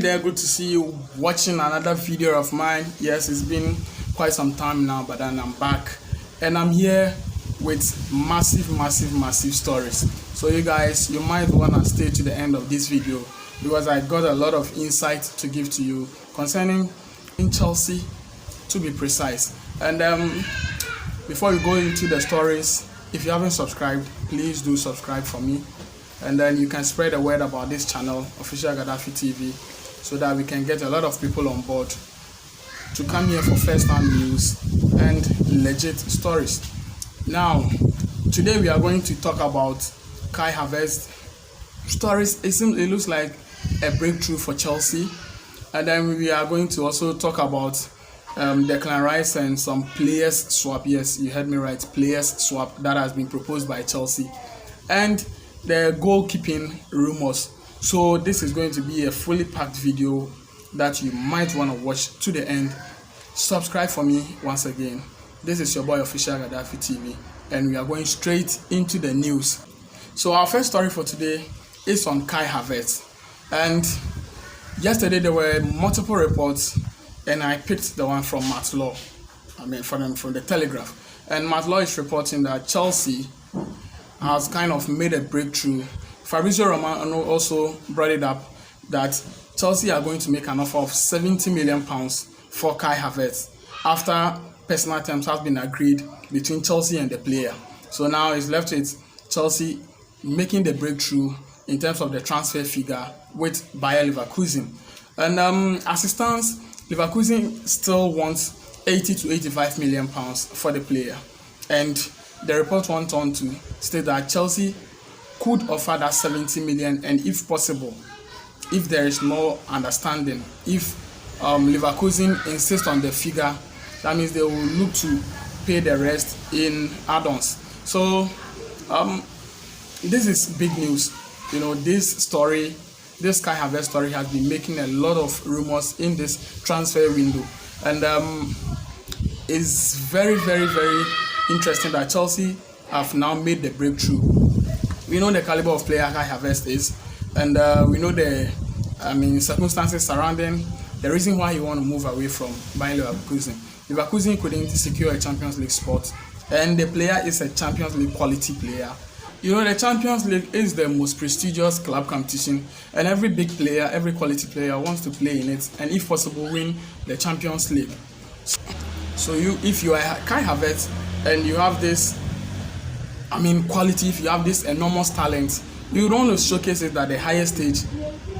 there, good to see you watching another video of mine. Yes, it's been quite some time now, but then I'm back and I'm here with massive stories. So you guys, you might want to stay to the end of this video because I got a lot of insight to give to you concerning in Chelsea, to be precise. And before we go into the stories, if you haven't subscribed, please do subscribe for me, and then you can spread the word about this channel, Official Gaddafi TV, so that we can get a lot of people on board to come here for first-hand news and legit stories. Now, today we are going to talk about Kai Havertz stories. It looks like a breakthrough for Chelsea, and then we are going to also talk about Declan Rice and some players swap. Yes, you heard me right, players swap that has been proposed by Chelsea, and the goalkeeping rumors. So this is going to be a fully packed video that you might want to watch to the end. Subscribe for me once again. This is your boy Official Gaddafi TV, and we are going straight into the news. So our first story for today is on Kai Havertz, and yesterday there were multiple reports, and I picked the one from Matt Law. From the Telegraph, and Matt Law is reporting that Chelsea has kind of made a breakthrough. Fabrizio Romano also brought it up that Chelsea are going to make an offer of £70 million for Kai Havertz after personal terms have been agreed between Chelsea and the player. So now it's left with Chelsea making the breakthrough in terms of the transfer figure with Bayer Leverkusen. And as it stands, Leverkusen still wants 80 to 85 million pounds for the player. And the report went on to state that Chelsea could offer that 70 million, and if possible, if there is no understanding, if Leverkusen insists on the figure, that means they will look to pay the rest in add-ons. So this is big news. You know, this Kai Havertz story has been making a lot of rumors in this transfer window, and it's very interesting that Chelsea have now made the breakthrough. We know the caliber of player Kai Havertz is, and we know the circumstances surrounding the reason why he want to move away from Bayer Leverkusen. Leverkusen couldn't secure a Champions League spot, and the player is a Champions League quality player. You know, the Champions League is the most prestigious club competition, and every big player, every quality player wants to play in it, and if possible win the Champions League. So if you are Kai Havertz and you have this quality, if you have this enormous talent, you don't want to showcase it at the highest stage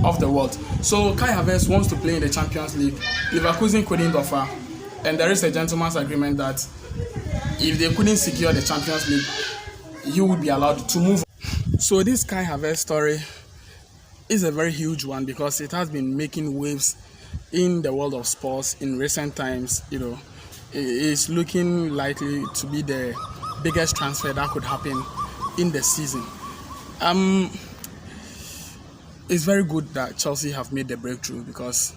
of the world. So Kai Havertz wants to play in the Champions League. Leverkusen couldn't offer, and there is a gentleman's agreement that if they couldn't secure the Champions League, he would be allowed to move. So this Kai Havertz story is a very huge one because it has been making waves in the world of sports in recent times. You know, it is looking likely to be the biggest transfer that could happen in the season. It's very good that Chelsea have made the breakthrough because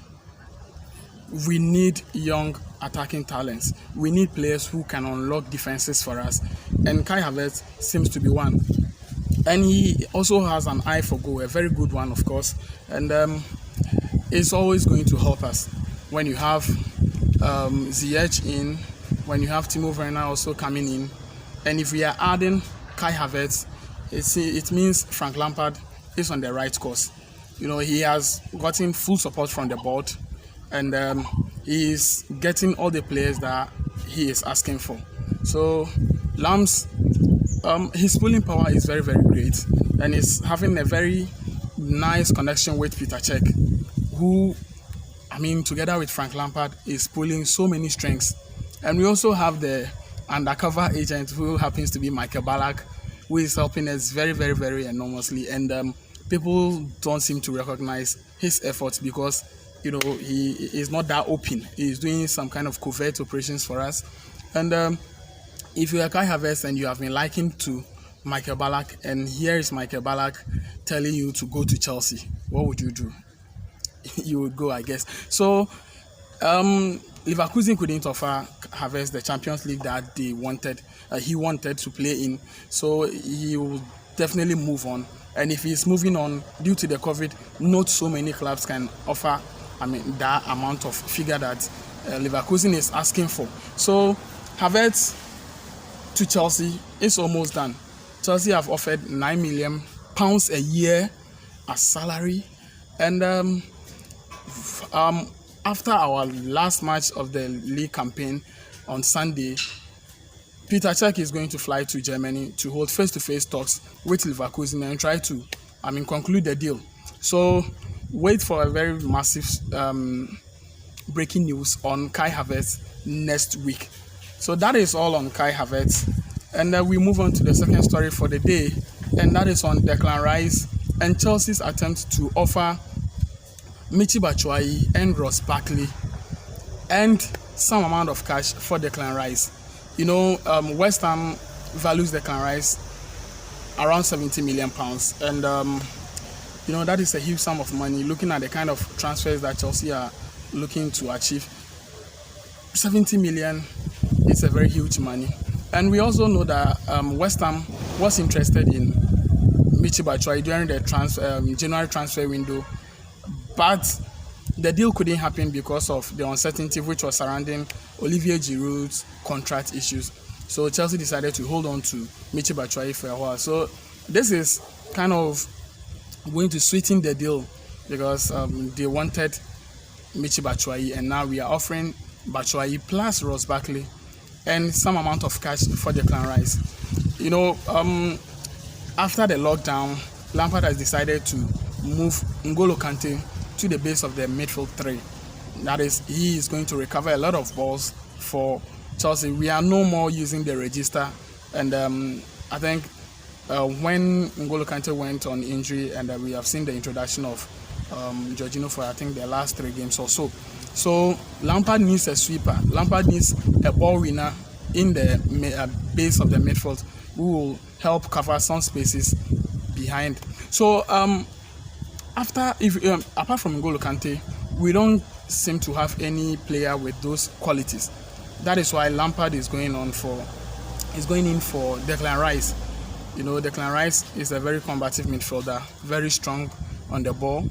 we need young attacking talents. We need players who can unlock defenses for us, and Kai Havertz seems to be one. And he also has an eye for goal, a very good one, of course. And it's always going to help us when you have Ziyech in, when you have Timo Werner also coming in, and if we are adding Kai Havertz, it means Frank Lampard is on the right course. You know, he has gotten full support from the board, and he is getting all the players that he is asking for. So Lams, his pulling power is very great, and he's having a very nice connection with Peter Cech, who, together with Frank Lampard, is pulling so many strings. And we also have the undercover agent who happens to be Michael Ballack, who is helping us very enormously, and people don't seem to recognize his efforts because, you know, he is not that open. He is doing some kind of covert operations for us. And if you are Kai Havertz and you have been likened to Michael Ballack, and here is Michael Ballack telling you to go to Chelsea, what would you do? You would go, I guess. So Leverkusen couldn't offer Havertz the Champions League that they wanted. He wanted to play in, so he will definitely move on And if he's moving on due to the COVID, not so many clubs can offer, that amount of figure that Leverkusen is asking for. So Havertz to Chelsea is almost done. Chelsea have offered £9 million a year as salary, and after our last match of the league campaign on Sunday, Peter Cech is going to fly to Germany to hold face-to-face talks with Leverkusen and try to, conclude the deal. So wait for a very massive breaking news on Kai Havertz next week. So that is all on Kai Havertz. And then we move on to the second story for the day, and that is on Declan Rice and Chelsea's attempt to offer Michy Batshuayi and Ross Barkley and some amount of cash for Declan Rice. West Ham values Declan Rice around £70 million, and that is a huge sum of money. Looking at the kind of transfers that Chelsea are looking to achieve, 70 million is a very huge money. And we also know that West Ham was interested in Michy Batshuayi during the January transfer window, but the deal couldn't happen because of the uncertainty which was surrounding Olivier Giroud's contract issues. So Chelsea decided to hold on to Michy Batshuayi for a while. So this is kind of going to sweeten the deal because they wanted Michy Batshuayi, and now we are offering Batshuayi plus Ross Barkley and some amount of cash for Declan Rice. After the lockdown, Lampard has decided to move N'Golo Kante to the base of the midfield three. That is, he is going to recover a lot of balls for Chelsea. We are no more using the register, and I think when N'Golo Kante went on injury, and we have seen the introduction of Jorginho for I think the last 3 games or so. So Lampard needs a sweeper. Lampard needs a ball winner in the base of the midfield who will help cover some spaces behind. So apart from N'Golo Kante, we don't seem to have any player with those qualities. That is why Lampard is going in for Declan Rice. Declan Rice is a very combative midfielder, very strong on the ball,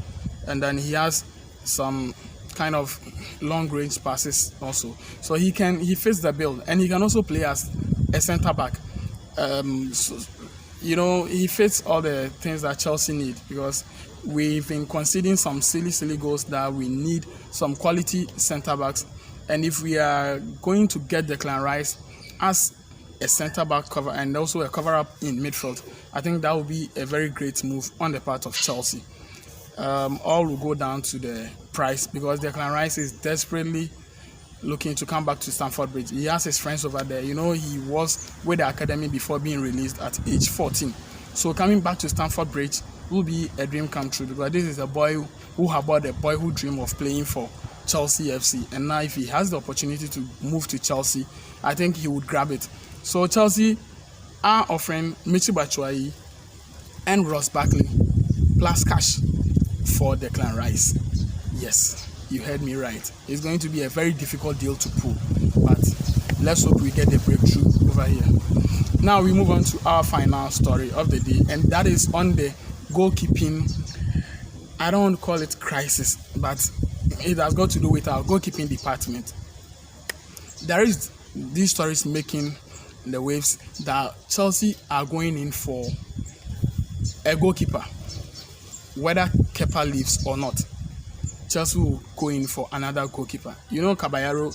and then he has some kind of long range passes also. So he fits the bill, and he can also play as a centre back. He fits all the things that Chelsea need, because we've been conceding some silly goals that we need some quality centre backs. And if we are going to get Declan Rice as a centre back cover and also a cover up in midfield, I think that would be a very great move on the part of Chelsea. All will go down to the price, because Declan Rice is desperately looking to come back to Stamford Bridge. He has his friends over there. He was with the academy before being released at age 14. So coming back to Stamford Bridge will be a dream come true, because this is a boy who dream of playing for Chelsea FC. And now if he has the opportunity to move to Chelsea, I think he would grab it. So Chelsea are offering Michy Batshuayi and Ross Barkley plus cash for Declan Rice. Yes, you heard me right. It's going to be a very difficult deal to pull, but let's hope we get the breakthrough over here. Now we move on to our final story of the day, and that is on the goalkeeping. I don't want to call it crisis, but it has got to do with our goalkeeping department. There is these stories making the waves that Chelsea are going in for a goalkeeper. Whether Kepa leaves or not, Chelsea will go in for another goalkeeper. Caballero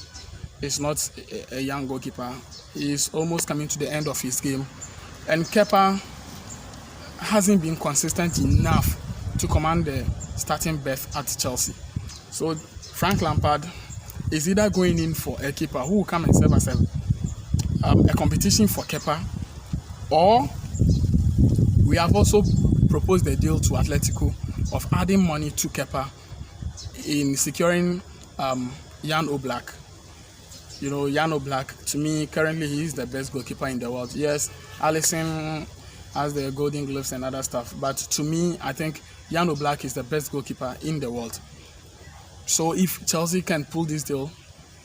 is not a young goalkeeper. He is almost coming to the end of his game. And Kepa hasn't been consistent enough to command the starting berth at Chelsea. So Frank Lampard is either going in for a keeper who will come and serve as a competition for Kepa, or we have also proposed the deal to Atletico of adding money to Kepa in securing Jan Oblak. Jan Oblak, to me, currently he is the best goalkeeper in the world. Yes, Alisson has the Golden Gloves and other stuff, but to me, I think Jan Oblak is the best goalkeeper in the world. So if Chelsea can pull this deal,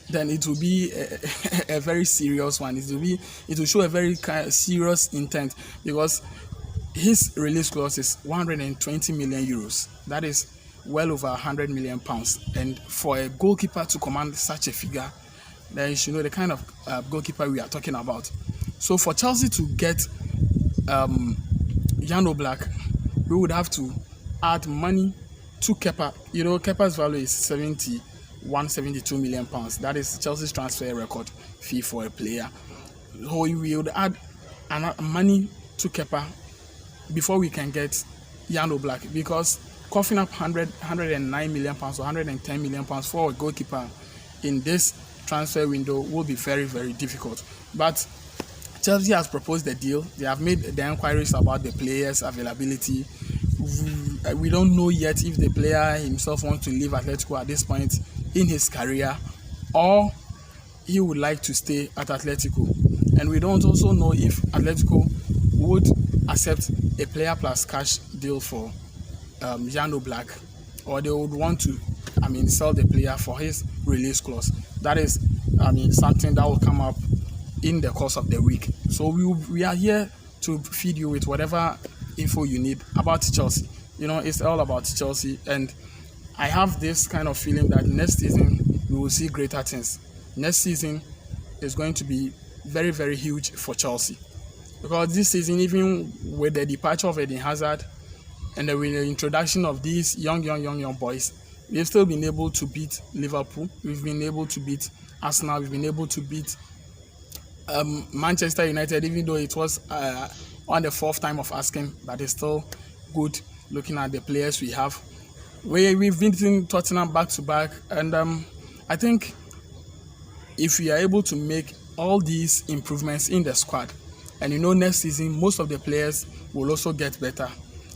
then it will be a very serious one. It will show a very serious intent, because his release clause is 120 million euros. That is well over 100 million pounds. And for a goalkeeper to command such a figure, then you should know the kind of goalkeeper we are talking about. So for Chelsea to get Jan Oblak, we would have to add money to Kepa. You know, Kepa's value is 72 million pounds. That is Chelsea's transfer record fee for a player. So we would add money to Kepa before we can get Jan Oblak, because coughing up 109 million pounds or 110 million pounds for a goalkeeper in this transfer window will be very, very difficult. But Chelsea has proposed the deal. They have made the enquiries about the player's availability. We don't know yet if the player himself wants to leave Atletico at this point in his career, or he would like to stay at Atletico. And we don't also know if Atletico would accept a player plus cash deal for Jan Oblak, or they would want to, sell the player for his release clause. That is, something that will come up in the course of the week. So we are here to feed you with whatever info you need about Chelsea. You know, it's all about Chelsea, and I have this kind of feeling that next season we will see greater things. Next season is going to be very, very huge for Chelsea, because this season, even with the departure of Eden Hazard and with the introduction of these young boys, we've still been able to beat Liverpool. We've been able to beat Arsenal. We've been able to beat Manchester United, even though it was on the fourth time of asking, but it's still good looking at the players we have. We've beaten Tottenham back to back, and I think if we are able to make all these improvements in the squad, and next season most of the players will also get better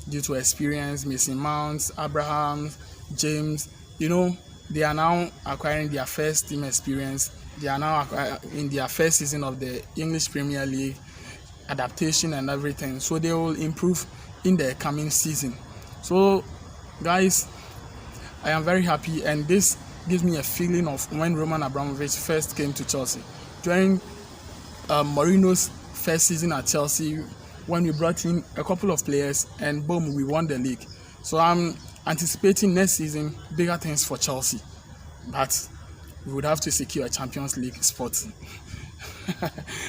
due to experience. Mason Mount, Abraham, James, they are now acquiring their first team experience. They are now in their first season of the English Premier League, adaptation and everything. So they will improve in the coming season. So, guys, I am very happy, and this gives me a feeling of when Roman Abramovich first came to Chelsea. During Mourinho's first season at Chelsea, when we brought in a couple of players and boom, we won the league. So I'm anticipating next season bigger things for Chelsea, but we would have to secure a Champions League spot.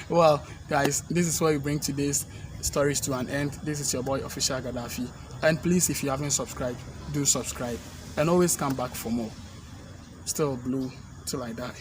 Well, guys, this is where we bring today's stories to an end. This is your boy Official Gaddafi, and please, if you haven't subscribed, do subscribe, and always come back for more. Still blue till I die.